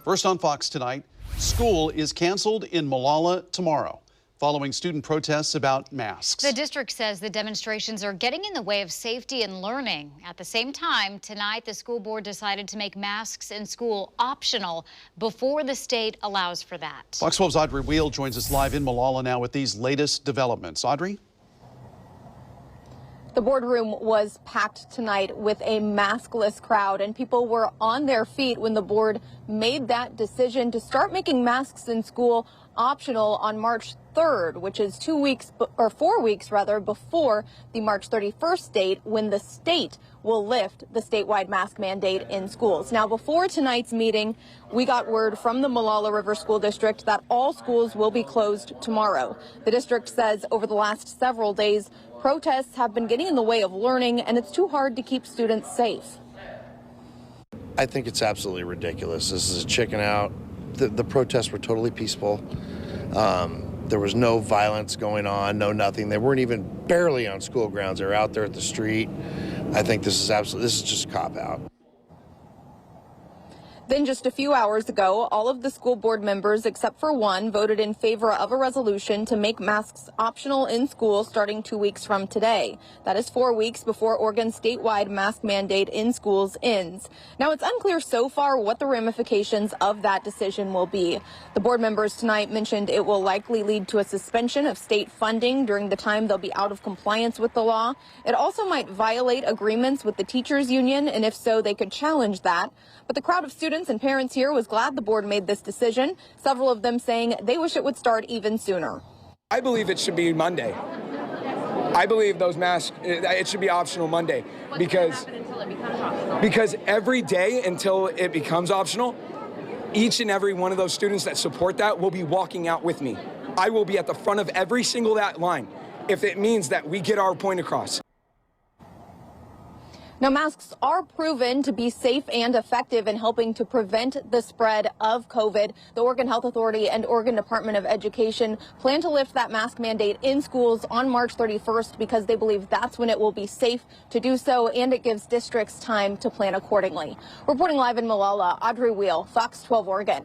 First on Fox tonight, school is canceled in Molalla tomorrow, following student protests about masks. The district says the demonstrations are getting in the way of safety and learning. At the same time, tonight the school board decided to make masks in school optional before the state allows for that. Fox 12's Audrey Wheel joins us live in Molalla now with these latest developments. Audrey? The boardroom was packed tonight with a maskless crowd, and people were on their feet when the board made that decision to start making masks in school optional on March 3rd, which is 4 weeks rather, before the March 31st date when the state will lift the statewide mask mandate in schools. Now, before tonight's meeting, we got word from the Molalla River School District that all schools will be closed tomorrow. The district says over the last several days, protests have been getting in the way of learning, and it's too hard to keep students safe. I think it's absolutely ridiculous. This is a chicken out. The protests were totally peaceful. There was no violence going on, no nothing. They weren't even barely on school grounds. They were out there at the street. I think this is just a cop-out. Then just a few hours ago, all of the school board members, except for one, voted in favor of a resolution to make masks optional in school starting 2 weeks from today. That is 4 weeks before Oregon's statewide mask mandate in schools ends. Now, it's unclear so far what the ramifications of that decision will be. The board members tonight mentioned it will likely lead to a suspension of state funding during the time they'll be out of compliance with the law. It also might violate agreements with the teachers union, and if so, they could challenge that. But the crowd of students and parents here was glad the board made this decision, several of them saying they wish it would start even sooner. I believe it should be Monday. I believe those masks, it should be optional Monday because every day until it becomes optional, each and every one of those students that support that will be walking out with me. I will be at the front of every single that line if it means that we get our point across. Now, masks are proven to be safe and effective in helping to prevent the spread of COVID. The Oregon Health Authority and Oregon Department of Education plan to lift that mask mandate in schools on March 31st because they believe that's when it will be safe to do so, and it gives districts time to plan accordingly. Reporting live in Molalla, Audrey Wheel, Fox 12 Oregon.